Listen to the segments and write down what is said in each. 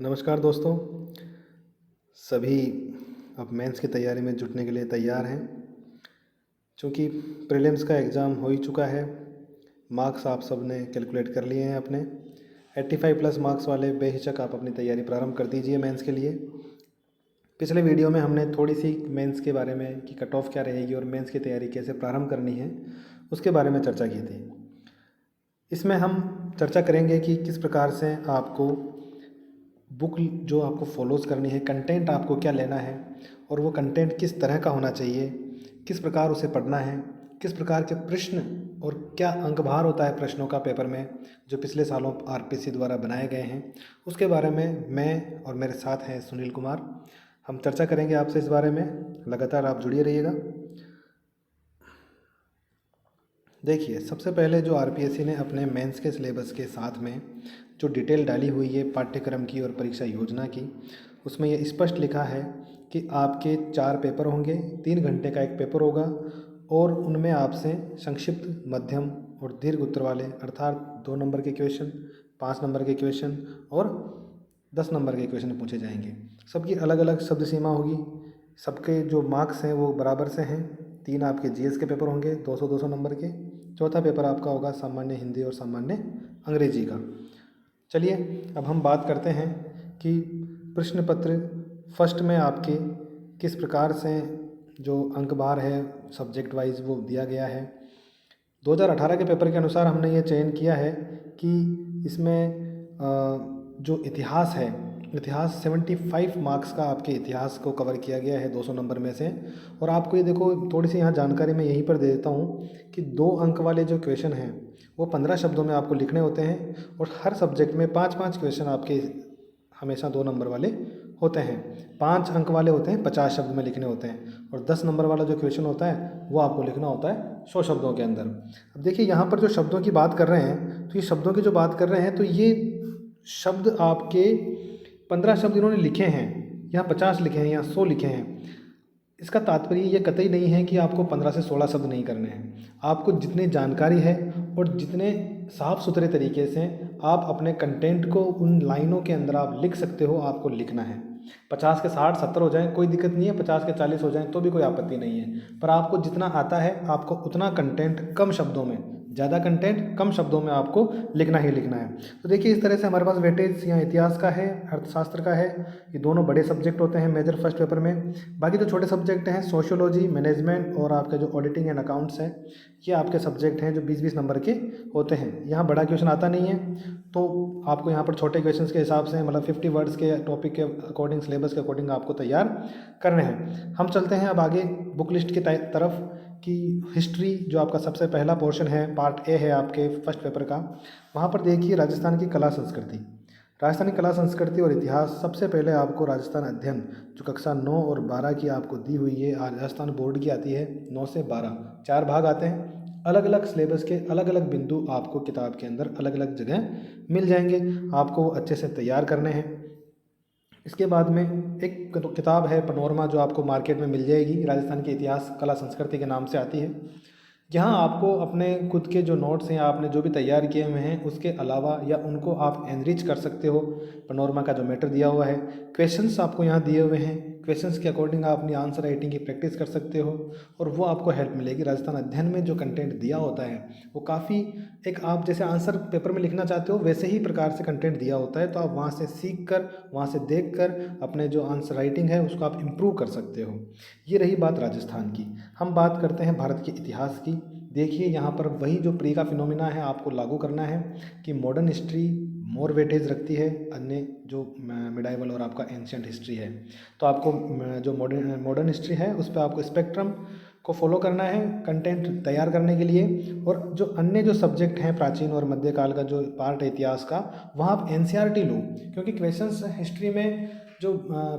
नमस्कार दोस्तों। सभी अब मेंस की तैयारी में जुटने के लिए तैयार हैं। चूँकि प्रीलिम्स का एग्ज़ाम हो ही चुका है, मार्क्स आप सब ने कैलकुलेट कर लिए हैं अपने। 85 प्लस मार्क्स वाले बेहिचक आप अपनी तैयारी प्रारंभ कर दीजिए मेंस के लिए। पिछले वीडियो में हमने थोड़ी सी मेंस के बारे में कि कट ऑफ क्या रहेगी और मेंस की तैयारी कैसे प्रारंभ करनी है उसके बारे में चर्चा की थी। इसमें हम चर्चा करेंगे कि किस प्रकार से आपको बुक जो आपको फॉलोज़ करनी है, कंटेंट आपको क्या लेना है और वो कंटेंट किस तरह का होना चाहिए, किस प्रकार उसे पढ़ना है, किस प्रकार के प्रश्न और क्या अंकभार होता है प्रश्नों का पेपर में जो पिछले सालों आरपीसी द्वारा बनाए गए हैं, उसके बारे में मैं और मेरे साथ हैं सुनील कुमार। हम चर्चा करेंगे आपसे इस बारे में। लगातार आप जुड़िए रहिएगा। देखिए, सबसे पहले जो आरपीएससी ने अपने मेंस के सिलेबस के साथ में जो डिटेल डाली हुई है पाठ्यक्रम की और परीक्षा योजना की, उसमें ये स्पष्ट लिखा है कि आपके 4 पेपर होंगे, 3 घंटे का एक पेपर होगा और उनमें आपसे संक्षिप्त, मध्यम और दीर्घ उत्तर वाले अर्थात 2 नंबर के क्वेश्चन, 5 नंबर के क्वेश्चन और 10 नंबर के क्वेश्चन पूछे जाएंगे। सबकी अलग अलग शब्द सीमा होगी। सबके जो मार्क्स हैं वो बराबर से हैं। 3 आपके जीएस के पेपर होंगे 200-200 नंबर के। चौथा पेपर आपका होगा सामान्य हिंदी और सामान्य अंग्रेजी का। चलिए अब हम बात करते हैं कि प्रश्न पत्र फर्स्ट में आपके किस प्रकार से जो अंकभार है सब्जेक्ट वाइज वो दिया गया है। 2018 के पेपर के अनुसार हमने ये चयन किया है कि इसमें जो इतिहास है, इतिहास 75 मार्क्स का आपके इतिहास को कवर किया गया है 200 नंबर में से। और आपको ये देखो, थोड़ी सी यहाँ जानकारी मैं यहीं पर दे देता हूँ कि 2 अंक वाले जो क्वेश्चन हैं वो 15 शब्दों में आपको लिखने होते हैं और हर सब्जेक्ट में 5-5 क्वेश्चन आपके हमेशा 2 नंबर वाले होते हैं। 5 अंक वाले होते हैं 50 शब्द में लिखने होते हैं और 10 नंबर वाला जो क्वेश्चन होता है वो आपको लिखना होता है 100 शब्दों के अंदर। अब देखिए, यहाँ पर जो शब्दों की बात कर रहे हैं, तो ये शब्दों की जो बात कर रहे हैं तो ये शब्द आपके 15 शब्द इन्होंने लिखे हैं, यहाँ 50 लिखे हैं, यहाँ 100 लिखे हैं। इसका तात्पर्य ये कतई नहीं है कि आपको 15 से 16 शब्द नहीं करने हैं। आपको जितनी जानकारी है और जितने साफ़ सुथरे तरीके से आप अपने कंटेंट को उन लाइनों के अंदर आप लिख सकते हो, आपको लिखना है। 50 के 60 70 हो जाएं कोई दिक्कत नहीं है, 50 के 40 हो जाएं तो भी कोई आपत्ति नहीं है। पर आपको जितना आता है आपको उतना कंटेंट कम शब्दों में, ज़्यादा कंटेंट कम शब्दों में आपको लिखना ही लिखना है। तो देखिए, इस तरह से हमारे पास वेटेज यहाँ इतिहास का है, अर्थशास्त्र का है। ये दोनों बड़े सब्जेक्ट होते हैं मेजर फर्स्ट पेपर में। बाकी जो छोटे सब्जेक्ट हैं सोशियोलॉजी, मैनेजमेंट और आपके जो ऑडिटिंग एंड अकाउंट्स हैं, ये आपके सब्जेक्ट हैं जो 20-20 नंबर के होते हैं। यहाँ बड़ा क्वेश्चन आता नहीं है, तो आपको यहाँ पर छोटे क्वेश्चन के हिसाब से मतलब 50 वर्ड्स के टॉपिक के अकॉर्डिंग, सिलेबस के अकॉर्डिंग आपको तैयार करने हैं। हम चलते हैं अब आगे बुक लिस्ट की तरफ कि हिस्ट्री जो आपका सबसे पहला पोर्शन है, पार्ट ए है आपके फर्स्ट पेपर का। वहाँ पर देखिए राजस्थान की कला संस्कृति, राजस्थानी कला संस्कृति और इतिहास। सबसे पहले आपको राजस्थान अध्ययन जो कक्षा 9 और 12 की आपको दी हुई है, राजस्थान बोर्ड की आती है 9 से 12, 4 भाग आते हैं। अलग अलग सिलेबस के अलग अलग बिंदु आपको किताब के अंदर अलग अलग जगह मिल जाएंगे, आपको अच्छे से तैयार करने हैं। इसके बाद में एक किताब है पनोरमा जो आपको मार्केट में मिल जाएगी, राजस्थान के इतिहास कला संस्कृति के नाम से आती है। जहाँ आपको अपने खुद के जो नोट्स हैं, आपने जो भी तैयार किए हुए हैं उसके अलावा या उनको आप एनरिच कर सकते हो। पनोरमा का जो मैटर दिया हुआ है, क्वेश्चंस आपको यहाँ दिए हुए हैं, क्वेश्चंस के अकॉर्डिंग आप अपनी आंसर राइटिंग की प्रैक्टिस कर सकते हो और वो आपको हेल्प मिलेगी। राजस्थान अध्ययन में जो कंटेंट दिया होता है वो काफ़ी, एक आप जैसे आंसर पेपर में लिखना चाहते हो वैसे ही प्रकार से कंटेंट दिया होता है, तो आप वहाँ से सीख कर, वहाँ से देख कर अपने जो आंसर राइटिंग है उसको आप इम्प्रूव कर सकते हो। ये रही बात राजस्थान की। हम बात करते हैं भारत के इतिहास की। देखिए, यहाँ पर वही जो प्री का फिनोमिना है आपको लागू करना है कि मॉडर्न हिस्ट्री मोर वेटेज रखती है अन्य जो मिडाइवल और आपका एंशियंट हिस्ट्री है। तो आपको जो मॉडर्न हिस्ट्री है उस पर आपको स्पेक्ट्रम को फॉलो करना है कंटेंट तैयार करने के लिए। और जो अन्य जो सब्जेक्ट हैं प्राचीन और मध्यकाल का जो पार्ट है इतिहास का, वहाँ आप एनसीईआरटी लो, क्योंकि क्वेश्चंस हिस्ट्री में जो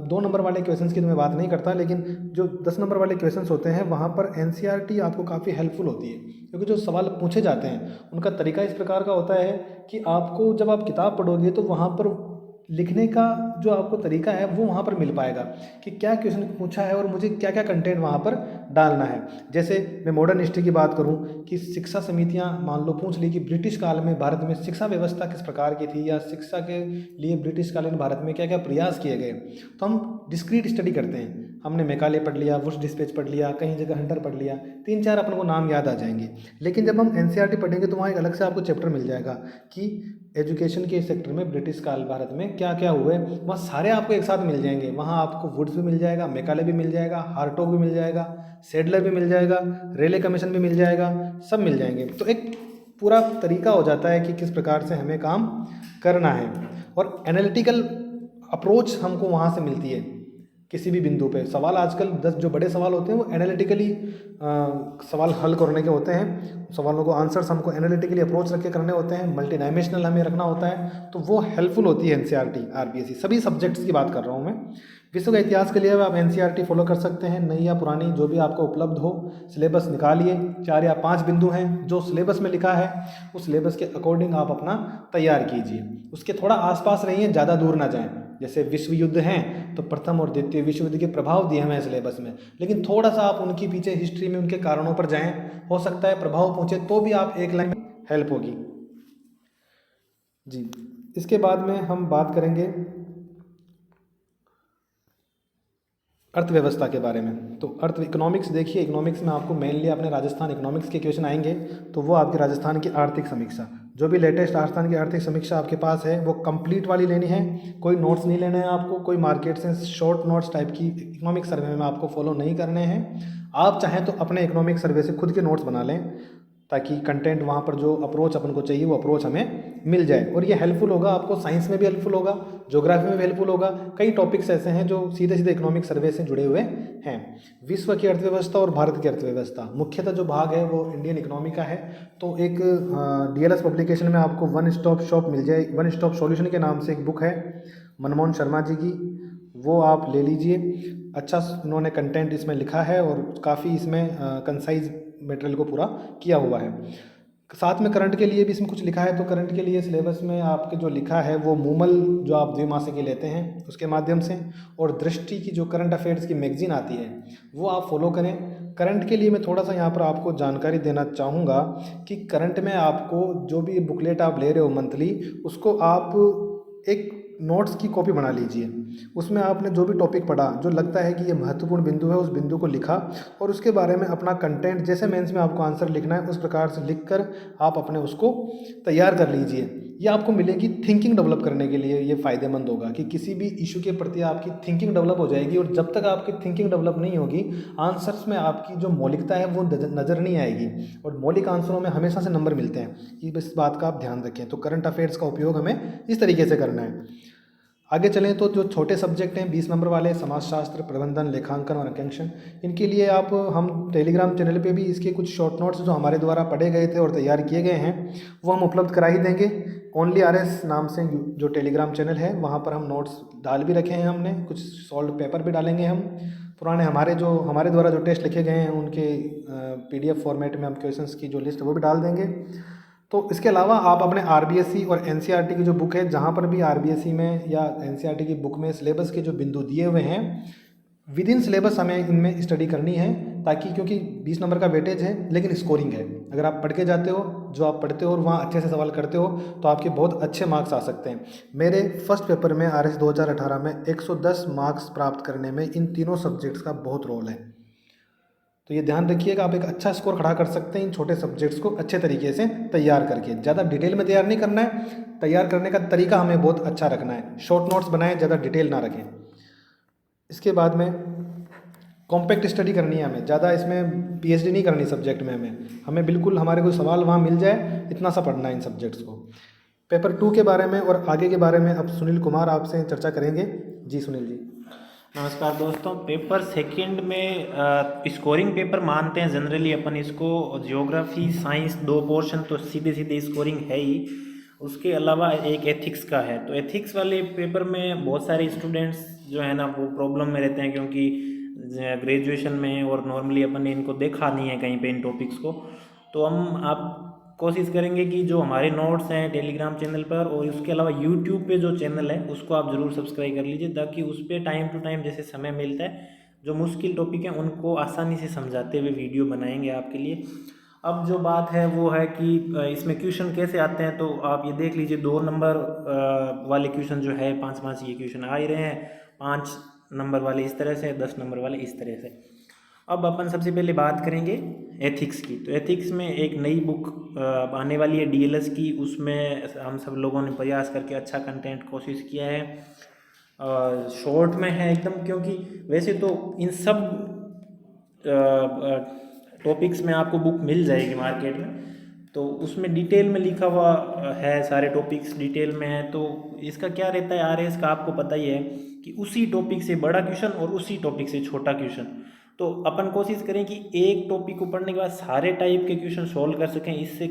2 नंबर वाले क्वेश्चंस की तो मैं बात नहीं करता, लेकिन जो 10 नंबर वाले क्वेश्चंस होते हैं वहाँ पर एनसीईआरटी आपको काफ़ी हेल्पफुल होती है, क्योंकि जो सवाल पूछे जाते हैं उनका तरीका इस प्रकार का होता है कि आपको जब आप किताब पढ़ोगे तो वहाँ पर लिखने का जो आपको तरीका है वो वहाँ पर मिल पाएगा कि क्या क्वेश्चन पूछा है और मुझे क्या क्या कंटेंट वहाँ पर डालना है। जैसे मैं मॉडर्न हिस्ट्री की बात करूँ कि शिक्षा समितियाँ मान लो पूछ ली कि ब्रिटिश काल में भारत में शिक्षा व्यवस्था किस प्रकार की थी, या शिक्षा के लिए ब्रिटिश कालीन भारत में क्या क्या प्रयास किए गए, तो हम डिस्क्रीट स्टडी करते हैं। हमने मैकाले पढ़ लिया, वुड्स डिस्पैच पढ़ लिया, कहीं जगह हंटर पढ़ लिया, 3-4 अपन को नाम याद आ जाएंगे। लेकिन जब हम एनसीईआरटी पढ़ेंगे तो वहाँ एक अलग से आपको चैप्टर मिल जाएगा कि एजुकेशन के सेक्टर में ब्रिटिश काल भारत में क्या क्या हुए, वहाँ सारे आपको एक साथ मिल जाएंगे। वहाँ आपको वुड्स भी मिल जाएगा, मैकाले भी मिल जाएगा, हार्टोग भी मिल जाएगा, सेडलर भी मिल जाएगा, रेले कमीशन भी मिल जाएगा, सब मिल जाएंगे। तो एक पूरा तरीका हो जाता है कि किस प्रकार से हमें काम करना है, और एनालिटिकल अप्रोच हमको वहाँ से मिलती है। किसी भी बिंदु पे सवाल आजकल 10 जो बड़े सवाल होते हैं वो एनालिटिकली सवाल हल करने के होते हैं, सवालों को आंसर्स हमको एनालिटिकली अप्रोच रख के करने होते हैं, मल्टी डायमेंशनल हमें रखना होता है, तो वो हेल्पफुल होती है एनसीईआरटी आरपीएससी। सभी सब्जेक्ट्स की बात कर रहा हूँ मैं। विश्व का इतिहास के लिए आप एनसीईआरटी फॉलो कर सकते हैं, नई या पुरानी जो भी आपको उपलब्ध हो। सिलेबस निकालिए, 4 या 5 बिंदु हैं जो सिलेबस में लिखा है, उस सिलेबस के अकॉर्डिंग आप अपना तैयार कीजिए। उसके थोड़ा आसपास रहिए, ज़्यादा दूर ना जाएं। जैसे विश्व युद्ध हैं तो प्रथम और द्वितीय विश्व युद्ध के प्रभाव दिए हुए हैं सिलेबस में, लेकिन थोड़ा सा आप उनके पीछे हिस्ट्री में उनके कारणों पर जाएं, हो सकता है प्रभाव पहुंचे तो भी आप एक लाइन हेल्प होगी जी। इसके बाद में हम बात करेंगे अर्थव्यवस्था के बारे में। तो अर्थ इकोनॉमिक्स देखिए, इकोनॉमिक्स में आपको मेनली अपने राजस्थान इकोनॉमिक्स के क्वेश्चन आएंगे, तो वो आपके राजस्थान की आर्थिक समीक्षा, जो भी लेटेस्ट राजस्थान की आर्थिक समीक्षा आपके पास है वो कंप्लीट वाली लेनी है, कोई नोट्स नहीं लेने हैं आपको, कोई मार्केट से शॉर्ट नोट्स टाइप की इकोनॉमिक सर्वे में आपको फॉलो नहीं करने हैं। आप चाहें तो अपने इकोनॉमिक सर्वे से खुद के नोट्स बना लें, ताकि कंटेंट वहाँ पर जो अप्रोच अपन को चाहिए वो अप्रोच हमें मिल जाए, और ये हेल्पफुल होगा आपको। साइंस में भी हेल्पफुल होगा, ज्योग्राफी में भी हेल्पफुल होगा। कई टॉपिक्स ऐसे हैं जो सीधे सीधे इकोनॉमिक सर्वे से जुड़े हुए हैं। विश्व की अर्थव्यवस्था और भारत की अर्थव्यवस्था, मुख्यतः जो भाग है वो इंडियन इकोनॉमी का है। तो एक डीएलएस पब्लिकेशन में आपको वन स्टॉप शॉप मिल जाए, वन स्टॉप सॉल्यूशन के नाम से एक बुक है मनमोहन शर्मा जी की, वो आप ले लीजिए। अच्छा इन्होंने कंटेंट इसमें लिखा है और काफ़ी इसमें कंसाइज मटेरियल को पूरा किया हुआ है। साथ में करंट के लिए भी इसमें कुछ लिखा है, तो करंट के लिए सिलेबस में आपके जो लिखा है वो मूमल जो आप द्विमासिकी लेते हैं उसके माध्यम से, और दृष्टि की जो करंट अफेयर्स की मैगजीन आती है वो आप फॉलो करें। करंट के लिए मैं थोड़ा सा यहाँ पर आपको जानकारी देना चाहूँगा कि करंट में आपको जो भी बुकलेट आप ले रहे हो मंथली, उसको आप एक नोट्स की कॉपी बना लीजिए। उसमें आपने जो भी टॉपिक पढ़ा, जो लगता है कि ये महत्वपूर्ण बिंदु है, उस बिंदु को लिखा, और उसके बारे में अपना कंटेंट, जैसे मेंस में आपको आंसर लिखना है उस प्रकार से लिखकर आप अपने उसको तैयार कर लीजिए। ये आपको मिलेगी थिंकिंग डेवलप करने के लिए, ये फ़ायदेमंद होगा कि किसी भी इशू के प्रति आपकी थिंकिंग डेवलप हो जाएगी, और जब तक आपकी थिंकिंग डेवलप नहीं होगी आंसर्स में आपकी जो मौलिकता है वो नज़र नहीं आएगी, और मौलिक आंसरों में हमेशा से नंबर मिलते हैं। ये इस बात का आप ध्यान रखें। तो करंट अफेयर्स का उपयोग हमें इस तरीके से करना है। आगे चलें तो जो छोटे सब्जेक्ट हैं 20 नंबर वाले, समाजशास्त्र, प्रबंधन, लेखांकन और अंकेक्षण, इनके लिए आप हम टेलीग्राम चैनल पे भी इसके कुछ शॉर्ट नोट्स जो हमारे द्वारा पढ़े गए थे और तैयार किए गए हैं वो हम उपलब्ध करा ही देंगे। ओनली आरएस नाम से जो टेलीग्राम चैनल है वहाँ पर हम नोट्स डाल भी रखे हैं, हमने कुछ सॉल्व पेपर भी डालेंगे हम पुराने हमारे द्वारा जो टेस्ट लिखे गए हैं उनके PDF फॉर्मेट में हम क्वेश्चंस की जो लिस्ट है वो भी डाल देंगे। तो इसके अलावा आप अपने आरबीएससी और एनसीईआरटी की जो बुक है, जहाँ पर भी आरबीएससी में या एनसीईआरटी की बुक में सिलेबस के जो बिंदु दिए हुए हैं विद इन सिलेबस हमें इनमें स्टडी करनी है, ताकि क्योंकि 20 नंबर का वेटेज है लेकिन स्कोरिंग है। अगर आप पढ़ के जाते हो, जो आप पढ़ते हो और वहाँ अच्छे से सवाल करते हो तो आपके बहुत अच्छे मार्क्स आ सकते हैं। मेरे फर्स्ट पेपर में आरएस 2018 में 110 मार्क्स प्राप्त करने में इन तीनों सब्जेक्ट्स का बहुत रोल है। तो ये ध्यान रखिएगा, आप एक अच्छा स्कोर खड़ा कर सकते हैं इन छोटे सब्जेक्ट्स को अच्छे तरीके से तैयार करके। ज़्यादा डिटेल में तैयार नहीं करना है, तैयार करने का तरीका हमें बहुत अच्छा रखना है। शॉर्ट नोट्स बनाएं, ज़्यादा डिटेल ना रखें। इसके बाद में कॉम्पैक्ट स्टडी करनी है हमें, ज़्यादा इसमें पीएचडी नहीं करनी सब्जेक्ट में। हमें बिल्कुल हमारे कोई सवाल वहाँ मिल जाए, इतना सा पढ़ना है इन सब्जेक्ट्स को। पेपर 2 के बारे में और आगे के बारे में अब सुनील कुमार आपसे चर्चा करेंगे। जी सुनील जी। नमस्कार दोस्तों। पेपर सेकंड में स्कोरिंग पेपर मानते हैं जनरली अपन इसको। ज्योग्राफी साइंस 2 पोर्शन तो सीधे सीधे स्कोरिंग है ही, उसके अलावा एक एथिक्स का है। तो एथिक्स वाले पेपर में बहुत सारे स्टूडेंट्स जो है ना वो प्रॉब्लम में रहते हैं, क्योंकि ग्रेजुएशन में और नॉर्मली अपन ने इनको देखा नहीं है कहीं पे इन टॉपिक्स को। तो हम आपको कोशिश करेंगे कि जो हमारे नोट्स हैं टेलीग्राम चैनल पर और उसके अलावा यूट्यूब पे जो चैनल है उसको आप ज़रूर सब्सक्राइब कर लीजिए, ताकि उस पर टाइम टू टाइम जैसे समय मिलता है जो मुश्किल टॉपिक हैं उनको आसानी से समझाते हुए वीडियो बनाएंगे आपके लिए। अब जो बात है वो है कि इसमें क्वेश्चन कैसे आते हैं, तो आप ये देख लीजिए 2 नंबर वाले क्वेश्चन जो है 5 ये क्वेश्चन आ ही रहे हैं, 5 नंबर वाले इस तरह से, 10 नंबर वाले इस तरह से। अब अपन सबसे पहले बात करेंगे एथिक्स की। तो एथिक्स में एक नई बुक आने वाली है डीएलएस की, उसमें हम सब लोगों ने प्रयास करके अच्छा कंटेंट कोशिश किया है। शॉर्ट में है एकदम, क्योंकि वैसे तो इन सब टॉपिक्स में आपको बुक मिल जाएगी मार्केट में, तो उसमें डिटेल में लिखा हुआ है, सारे टॉपिक्स डिटेल में है। तो इसका क्या रहता है आरएस का, आपको पता ही है कि उसी टॉपिक से बड़ा क्वेश्चन और उसी टॉपिक से छोटा क्वेश्चन। तो अपन कोशिश करें कि एक टॉपिक को पढ़ने के बाद सारे टाइप के क्वेश्चन सॉल्व कर सकें। इससे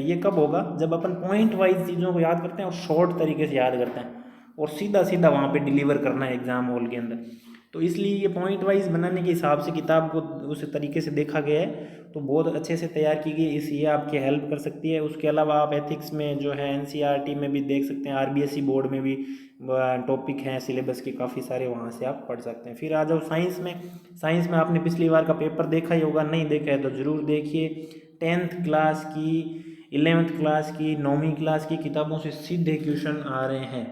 ये कब होगा, जब अपन पॉइंट वाइज चीज़ों को याद करते हैं और शॉर्ट तरीके से याद करते हैं और सीधा सीधा वहाँ पे डिलीवर करना है एग्जाम हॉल के अंदर। तो इसलिए ये पॉइंट वाइज बनाने के हिसाब से किताब को उस तरीके से देखा गया है, तो बहुत अच्छे से तैयार की गई, इसलिए आपकी हेल्प कर सकती है। उसके अलावा आप एथिक्स में जो है एनसीईआरटी में भी देख सकते हैं, आरबीएसई बोर्ड में भी टॉपिक हैं सिलेबस के काफ़ी सारे, वहाँ से आप पढ़ सकते हैं। फिर आ जाओ साइंस में। साइंस में आपने पिछली बार का पेपर देखा ही होगा, नहीं देखा है तो ज़रूर देखिए। 10th क्लास की, 11th क्लास की, 9वीं क्लास की किताबों से सीधे क्वेश्चन आ रहे हैं,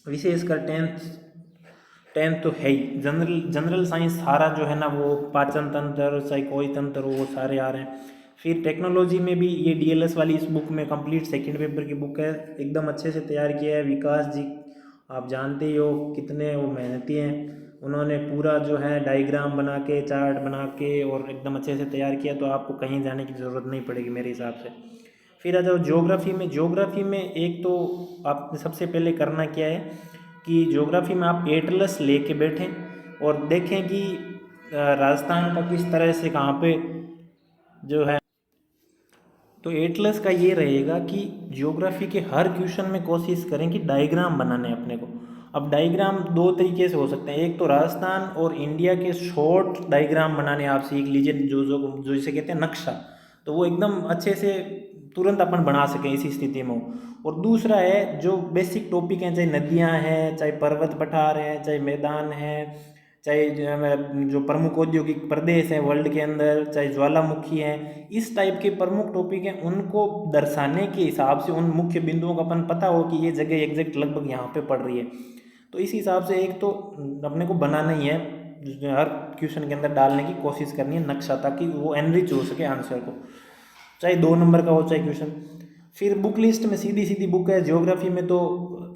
विशेषकर 10th तो है ही। जनरल साइंस सारा जो है ना, वो पाचन तंत्र, साइकोई तंत्र, वो सारे आ रहे हैं। फिर टेक्नोलॉजी में भी ये डीएलएस वाली इस बुक में कंप्लीट सेकंड पेपर की बुक है, एकदम अच्छे से तैयार किया है। विकास जी आप जानते ही हो कितने वो मेहनती हैं, उन्होंने पूरा जो है डायग्राम बना के, चार्ट बना के और एकदम अच्छे से तैयार किया, तो आपको कहीं जाने की ज़रूरत नहीं पड़ेगी मेरे हिसाब से। फिर आ जाओ ज्योग्राफी में। ज्योग्राफी में एक तो आपने सबसे पहले करना क्या है कि ज्योग्राफी में आप एटलस लेके बैठें और देखें कि राजस्थान का किस तरह से कहाँ पे जो है। तो एटलस का ये रहेगा कि ज्योग्राफी के हर क्वेश्चन में कोशिश करें कि डायग्राम बनाने हैं अपने को। अब डायग्राम 2 तरीके से हो सकते हैं, एक तो राजस्थान और इंडिया के शॉर्ट डायग्राम बनाने आप सीख लीजिए, जो इसे कहते हैं नक्शा, तो वो एकदम अच्छे से तुरंत अपन बना सकें इसी स्थिति में हो। और दूसरा है जो बेसिक टॉपिक हैं, चाहे नदियाँ हैं, चाहे पर्वत पठार हैं, चाहे मैदान हैं, चाहे जो प्रमुख औद्योगिक प्रदेश हैं वर्ल्ड के अंदर, चाहे ज्वालामुखी हैं, इस टाइप के प्रमुख टॉपिक हैं, उनको दर्शाने के हिसाब से उन मुख्य बिंदुओं का अपन पता हो कि ये जगह एग्जैक्ट लगभग यहाँ पे पड़ रही है। तो इस हिसाब से एक तो अपने को बनाना ही है, हर क्वेश्चन के अंदर डालने की कोशिश करनी है नक्शा, ताकि वो एनरिच हो सके आंसर को, चाहे 2 नंबर का हो चाहे क्वेश्चन। फिर बुक लिस्ट में सीधी सीधी बुक है। ज्योग्राफी में तो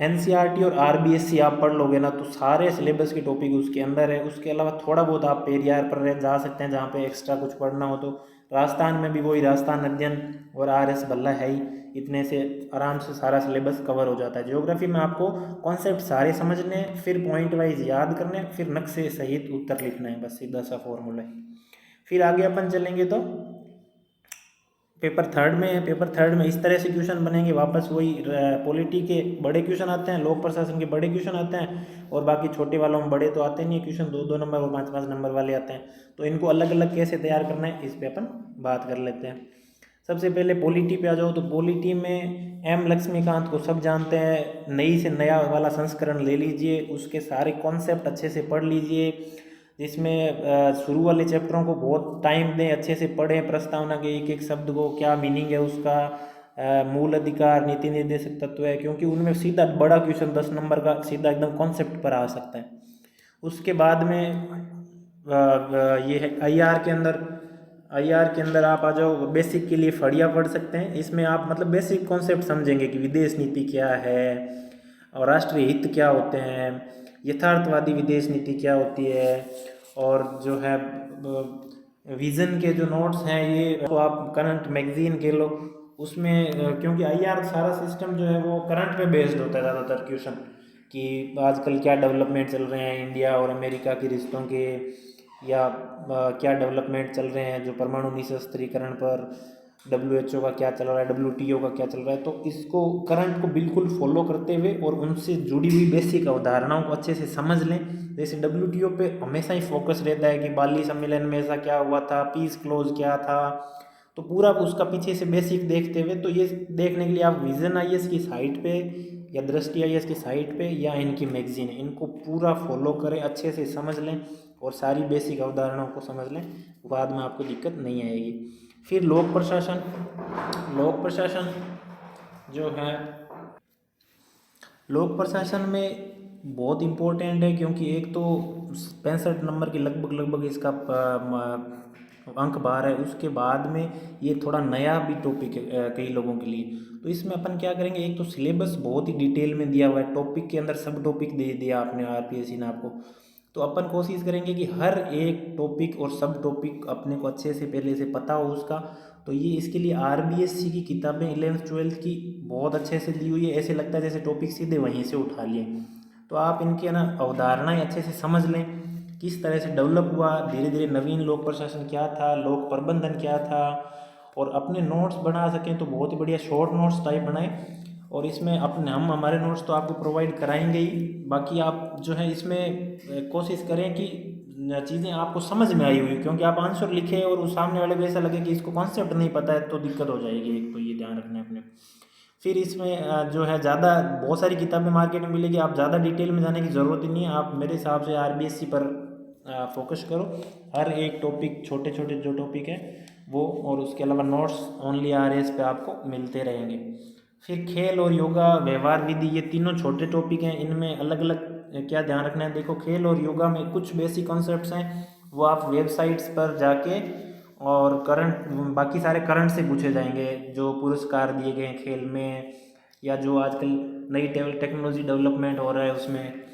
एनसीईआरटी और आरबीएसई आप पढ़ लोगे ना, तो सारे सिलेबस के टॉपिक उसके अंदर है। उसके अलावा थोड़ा बहुत आप पेरियार पर जा सकते हैं जहाँ पे एक्स्ट्रा कुछ पढ़ना हो तो। राजस्थान में भी वही राजस्थान अध्ययन और आरएस भल्ला है ही, इतने से आराम से सारा सिलेबस कवर हो जाता है। ज्योग्राफी में आपको कॉन्सेप्ट सारे समझने हैं, फिर पॉइंट वाइज याद करने, फिर नक्शे सहित उत्तर लिखना है, बस सीधा सा फॉर्मूला है। फिर आगे अपन चलेंगे तो पेपर थर्ड में है। पेपर थर्ड में इस तरह से क्वेश्चन बनेंगे, वापस वही पॉलिटी के बड़े क्वेश्चन आते हैं, लोक प्रशासन के बड़े क्वेश्चन आते हैं, और बाकी छोटे वालों में बड़े तो आते नहीं है क्वेश्चन, 2-2 नंबर और 5-5 नंबर वाले आते हैं। तो इनको अलग अलग कैसे तैयार करना है इस पर अपन बात कर लेते हैं। सबसे पहले पॉलिटी पे आ जाओ, तो पॉलिटी में एम लक्ष्मीकांत को सब जानते हैं, नई से नया वाला संस्करण ले लीजिए, उसके सारे कॉन्सेप्ट अच्छे से पढ़ लीजिए, जिसमें शुरू वाले चैप्टरों को बहुत टाइम दें, अच्छे से पढ़ें, प्रस्तावना के एक एक शब्द को क्या मीनिंग है उसका, मूल अधिकार, नीति निर्देशक तत्व है, क्योंकि उनमें सीधा बड़ा क्वेश्चन 10 नंबर का सीधा एकदम कॉन्सेप्ट पर आ सकता है। उसके बाद में ये है आईआर के अंदर आप आ जाओ, बेसिक के लिए फड़िया पढ़ सकते हैं। इसमें आप मतलब बेसिक कॉन्सेप्ट समझेंगे कि विदेश नीति क्या है और राष्ट्रीय हित क्या होते हैं, यथार्थवादी विदेश नीति क्या होती है, और जो है विज़न के जो नोट्स हैं ये तो आप करंट मैगजीन के लो उसमें, क्योंकि आईआर सारा सिस्टम जो है वो करंट पे बेस्ड होता है ज़्यादातर क्वेश्चन, कि आजकल क्या डेवलपमेंट चल रहे हैं इंडिया और अमेरिका के रिश्तों के, या क्या डेवलपमेंट चल रहे हैं जो परमाणु निशस्त्रीकरण पर, WHO का क्या चल रहा है, WTO का क्या चल रहा है। तो इसको करंट को बिल्कुल फॉलो करते हुए और उनसे जुड़ी हुई बेसिक अवधारणाओं को अच्छे से समझ लें। जैसे WTO पे हमेशा ही फोकस रहता है कि बाली सम्मेलन में ऐसा क्या हुआ था, पीस क्लोज क्या था, तो पूरा उसका पीछे से बेसिक देखते हुए, तो ये देखने के लिए आप विजन आईएएस की साइट पे या दृष्टि आईएएस की साइट पे या इनकी मैगजीन है, इनको पूरा फॉलो करें, अच्छे से समझ लें और सारी बेसिक अवधारणाओं को समझ लें, बाद में आपको दिक्कत नहीं आएगी। फिर लोक प्रशासन, लोक प्रशासन जो है, लोक प्रशासन में बहुत इम्पोर्टेंट है, क्योंकि एक तो 65 नंबर की लगभग इसका अंक बार है, उसके बाद में ये थोड़ा नया भी टॉपिक है कई लोगों के लिए। तो इसमें अपन क्या करेंगे, एक तो सिलेबस बहुत ही डिटेल में दिया हुआ है, टॉपिक के अंदर सब टॉपिक दे दिया आपने आरपीएससी ने आपको। तो अपन कोशिश करेंगे कि हर एक टॉपिक और सब टॉपिक अपने को अच्छे से पहले से पता हो उसका। तो ये इसके लिए आरबीएससी की किताबें 11th-12th की बहुत अच्छे से दी हुई है, ऐसे लगता है जैसे टॉपिक सीधे वहीं से उठा लिए। तो आप इनकी ना अवधारणाएं अच्छे से समझ लें, किस तरह से डेवलप हुआ धीरे धीरे नवीन लोक प्रशासन क्या था, लोक प्रबंधन क्या था, और अपने नोट्स बना सकें तो बहुत ही बढ़िया शॉर्ट नोट्स टाइप बनाएं। और इसमें अपने हम हमारे नोट्स तो आपको प्रोवाइड कराएंगे ही, बाकी आप जो है इसमें कोशिश करें कि चीज़ें आपको समझ में आई हुई, क्योंकि आप आंसर लिखें और उस सामने वाले को ऐसा लगे कि इसको कॉन्सेप्ट नहीं पता है तो दिक्कत हो जाएगी, एक तो ये ध्यान रखना है अपने। फिर इसमें जो है ज़्यादा बहुत सारी किताबें मार्केट में मिलेगी, आप ज़्यादा डिटेल में जाने की ज़रूरत ही नहीं है, आप मेरे हिसाब से आरबीएससी पर फोकस करो। हर एक टॉपिक, छोटे छोटे जो टॉपिक है वो, और उसके अलावा नोट्स ओनली आरएस पे आपको मिलते रहेंगे। फिर खेल और योगा, व्यवहार विधि, ये तीनों छोटे टॉपिक हैं, इनमें अलग अलग क्या ध्यान रखना है। देखो खेल और योगा में कुछ बेसिक कॉन्सेप्ट्स हैं, वो आप वेबसाइट्स पर जाके और करंट, बाकी सारे करंट से पूछे जाएंगे, जो पुरस्कार दिए गए हैं खेल में, या जो आजकल नई टेक्नोलॉजी डेवलपमेंट हो रहा है उसमें।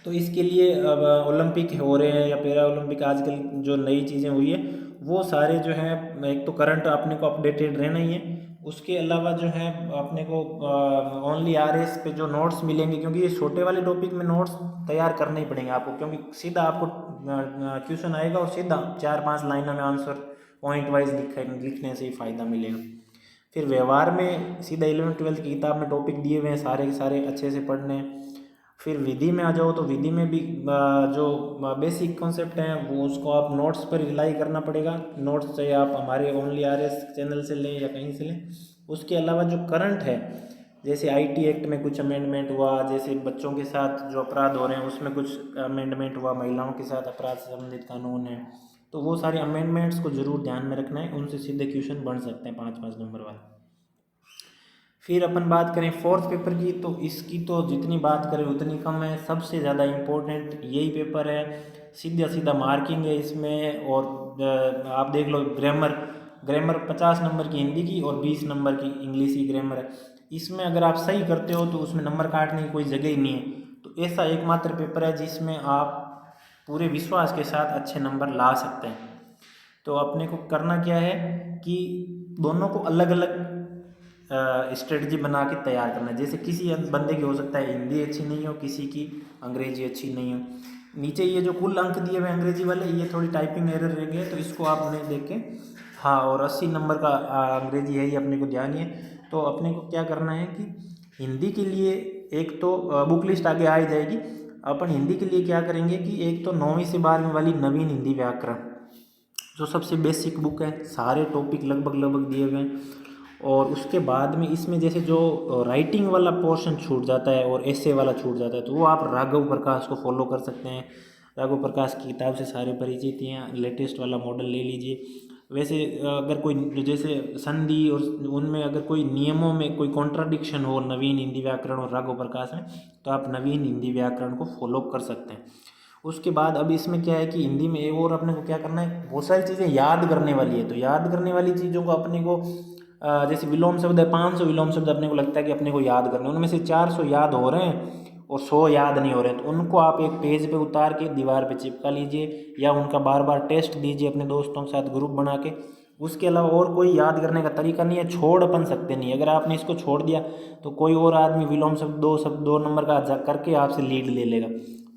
तो इसके लिए अब ओलंपिक हो रहे हैं या पैरा ओलंपिक, आजकल जो नई चीज़ें हुई है वो सारे जो है, एक तो करंट अपने को अपडेटेड रहना ही है, उसके अलावा जो है अपने को ओनली आरएस पे जो नोट्स मिलेंगे, क्योंकि ये छोटे वाले टॉपिक में नोट्स तैयार करने ही पड़ेंगे आपको, क्योंकि सीधा आपको क्वेश्चन आएगा और सीधा 4-5 लाइन में आंसर पॉइंट वाइज लिखने से ही फ़ायदा मिलेगा। फिर व्यवहार में सीधा 11th-12th की किताब में टॉपिक दिए हुए हैं, सारे के सारे अच्छे से पढ़ने हैं। फिर विधि में आ जाओ, तो विधि में भी जो बेसिक कॉन्सेप्ट हैं वो उसको आप नोट्स पर रिलाई करना पड़ेगा। नोट्स चाहे आप हमारे ओनली आरएस चैनल से लें या कहीं से लें। उसके अलावा जो करंट है, जैसे आईटी एक्ट में कुछ अमेंडमेंट हुआ, जैसे बच्चों के साथ जो अपराध हो रहे हैं उसमें कुछ अमेंडमेंट हुआ, महिलाओं के साथ अपराध से संबंधित कानून है, तो वो सारे अमेंडमेंट्स को ज़रूर ध्यान में रखना है, उनसे सीधे क्वेश्चन बन सकते हैं 5-5 नंबर वाले। फिर अपन बात करें 4th पेपर की, तो इसकी तो जितनी बात करें उतनी कम है, सबसे ज़्यादा इम्पोर्टेंट यही पेपर है, सीधा सीधा मार्किंग है इसमें। और आप देख लो, ग्रामर 50 नंबर की हिंदी की और 20 नंबर की इंग्लिश की ग्रामर है। इसमें अगर आप सही करते हो तो उसमें नंबर काटने की कोई जगह ही नहीं है। तो ऐसा एकमात्र पेपर है जिसमें आप पूरे विश्वास के साथ अच्छे नंबर ला सकते हैं। तो अपने को करना क्या है कि दोनों को अलग अलग स्ट्रेटजी बना के तैयार करना है। जैसे किसी बंदे की हो सकता है हिंदी अच्छी नहीं हो, किसी की अंग्रेजी अच्छी नहीं हो। नीचे ये जो कुल अंक दिए हुए अंग्रेजी वाले, ये थोड़ी टाइपिंग एरर रह गई है, तो इसको आप नहीं देख के, हाँ, और 80 नंबर का अंग्रेजी है, ये अपने को ध्यान है। तो अपने को क्या करना है कि हिंदी के लिए एक तो बुक लिस्ट आगे आ ही जाएगी। अपन हिंदी के लिए क्या करेंगे कि एक तो 9वीं से 12वीं वाली नवीन हिंदी व्याकरण, जो सबसे बेसिक बुक है, सारे टॉपिक लगभग दिए हुए हैं। और उसके बाद में इसमें जैसे जो राइटिंग वाला पोर्शन छूट जाता है और एसे वाला छूट जाता है, तो वो आप राघव प्रकाश को फॉलो कर सकते हैं। राघव प्रकाश की किताब से सारे परिचित हैं, लेटेस्ट वाला मॉडल ले लीजिए। वैसे अगर कोई जैसे संधि और उनमें अगर कोई नियमों में कोई कॉन्ट्राडिक्शन हो नवीन हिंदी व्याकरण और राघव प्रकाश में, तो आप नवीन हिंदी व्याकरण को फॉलो कर सकते हैं। उसके बाद अब इसमें क्या है कि हिंदी में और अपने को क्या करना है, बहुत सारी चीज़ें याद करने वाली है। तो याद करने वाली चीज़ों को अपने को जैसे विलोम शब्द है, 500 विलोम शब्द अपने को लगता है कि अपने को याद करने, उनमें से 400 याद हो रहे हैं और 100 याद नहीं हो रहे हैं, तो उनको आप एक पेज पे उतार के दीवार पे चिपका लीजिए, या उनका बार बार टेस्ट दीजिए अपने दोस्तों के साथ ग्रुप बना के। उसके अलावा और कोई याद करने का तरीका नहीं है, छोड़ अपन सकते नहीं। अगर आपने इसको छोड़ दिया तो कोई और आदमी विलोम शब्द 2 नंबर का करके आपसे लीड ले लेगा।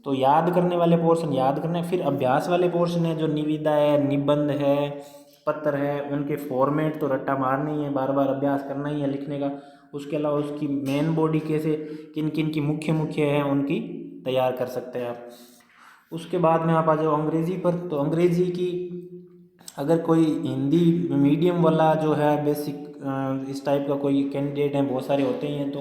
तो याद करने वाले पोर्शन याद करना है। फिर अभ्यास वाले पोर्शन है, जो निविदा है, निबंध है, पत्र है, उनके फॉर्मेट तो रट्टा मारना ही है, बार बार अभ्यास करना ही है लिखने का। उसके अलावा उसकी मेन बॉडी कैसे, किन किन की मुख्य है, उनकी तैयार कर सकते हैं आप। उसके बाद में आप आ जाओ अंग्रेज़ी पर। तो अंग्रेज़ी की अगर कोई हिंदी मीडियम वाला जो है बेसिक इस टाइप का कोई कैंडिडेट है, बहुत सारे होते ही हैं, तो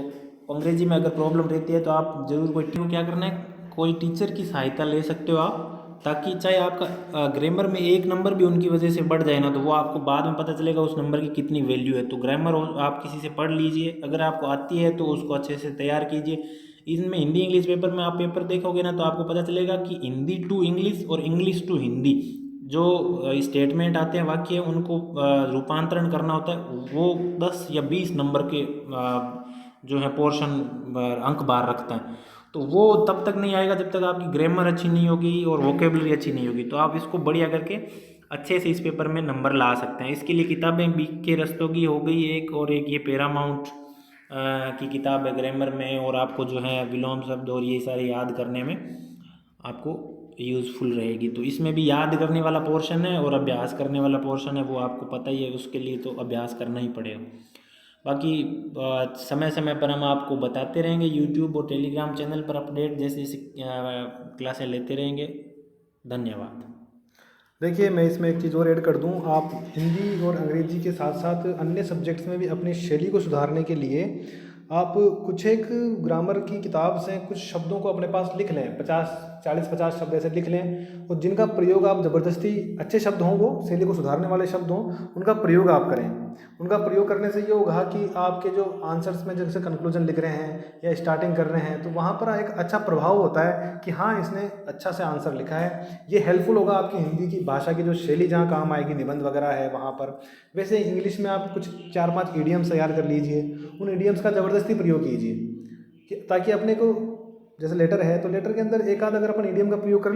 अंग्रेजी में अगर प्रॉब्लम रहती है तो आप ज़रूर क्या करना है, कोई टीचर की सहायता ले सकते हो आप, ताकि चाहे आपका ग्रामर में 1 नंबर भी उनकी वजह से बढ़ जाए ना, तो वो आपको बाद में पता चलेगा उस नंबर की कितनी वैल्यू है। तो ग्रामर आप किसी से पढ़ लीजिए, अगर आपको आती है तो उसको अच्छे से तैयार कीजिए। इसमें हिंदी इंग्लिश पेपर में आप पेपर देखोगे ना, तो आपको पता चलेगा कि हिंदी टू इंग्लिश और इंग्लिश टू हिंदी जो स्टेटमेंट आते हैं, वाक्य उनको रूपांतरण करना होता है, वो 10 या 20 नंबर के जो है पोर्शन अंक बार रखता है। तो वो तब तक नहीं आएगा जब तक आपकी ग्रामर अच्छी नहीं होगी और वोकेबलरी अच्छी नहीं होगी। तो आप इसको बढ़िया करके अच्छे से इस पेपर में नंबर ला सकते हैं। इसके लिए किताबें BK रस्तोगी हो गई एक, और एक ये पैरामाउंट की किताब है ग्रामर में, और आपको जो है विलोम शब्द और ये सारे याद करने में आपको यूज़फुल रहेगी। तो इसमें भी याद करने वाला पोर्शन है और अभ्यास करने वाला पोर्शन है, वो आपको पता ही है, उसके लिए तो अभ्यास करना ही पड़ेगा। बाकी समय समय पर हम आपको बताते रहेंगे यूट्यूब और टेलीग्राम चैनल पर अपडेट, जैसे जैसे क्लासें लेते रहेंगे। धन्यवाद। देखिए, मैं इसमें एक चीज़ और ऐड कर दूं, आप हिंदी और अंग्रेजी के साथ साथ अन्य सब्जेक्ट्स में भी अपनी शैली को सुधारने के लिए आप कुछ एक ग्रामर की किताब से कुछ शब्दों को अपने पास लिख लें, 40-50 शब्द ऐसे लिख लें, और जिनका प्रयोग आप ज़बरदस्ती, अच्छे शब्द हों, वो शैली को सुधारने वाले शब्द हों, उनका प्रयोग आप करें। उनका प्रयोग करने से ये होगा कि आपके जो आंसर्स में जैसे कंक्लूजन लिख रहे हैं या स्टार्टिंग कर रहे हैं, तो वहाँ पर एक अच्छा प्रभाव होता है कि हाँ, इसने अच्छा से आंसर लिखा है। ये हेल्पफुल होगा आपकी हिंदी की भाषा की जो शैली जहाँ काम आएगी, निबंध वगैरह है वहाँ पर। वैसे इंग्लिश में आप कुछ 4-5 ईडियम्स तैयार कर लीजिए, उन ईडियम्स का ज़बरदस्ती प्रयोग कीजिए, ताकि अपने को, जैसे लेटर है तो लेटर के अंदर एक आध अगर अपन ईडियम का प्रयोग कर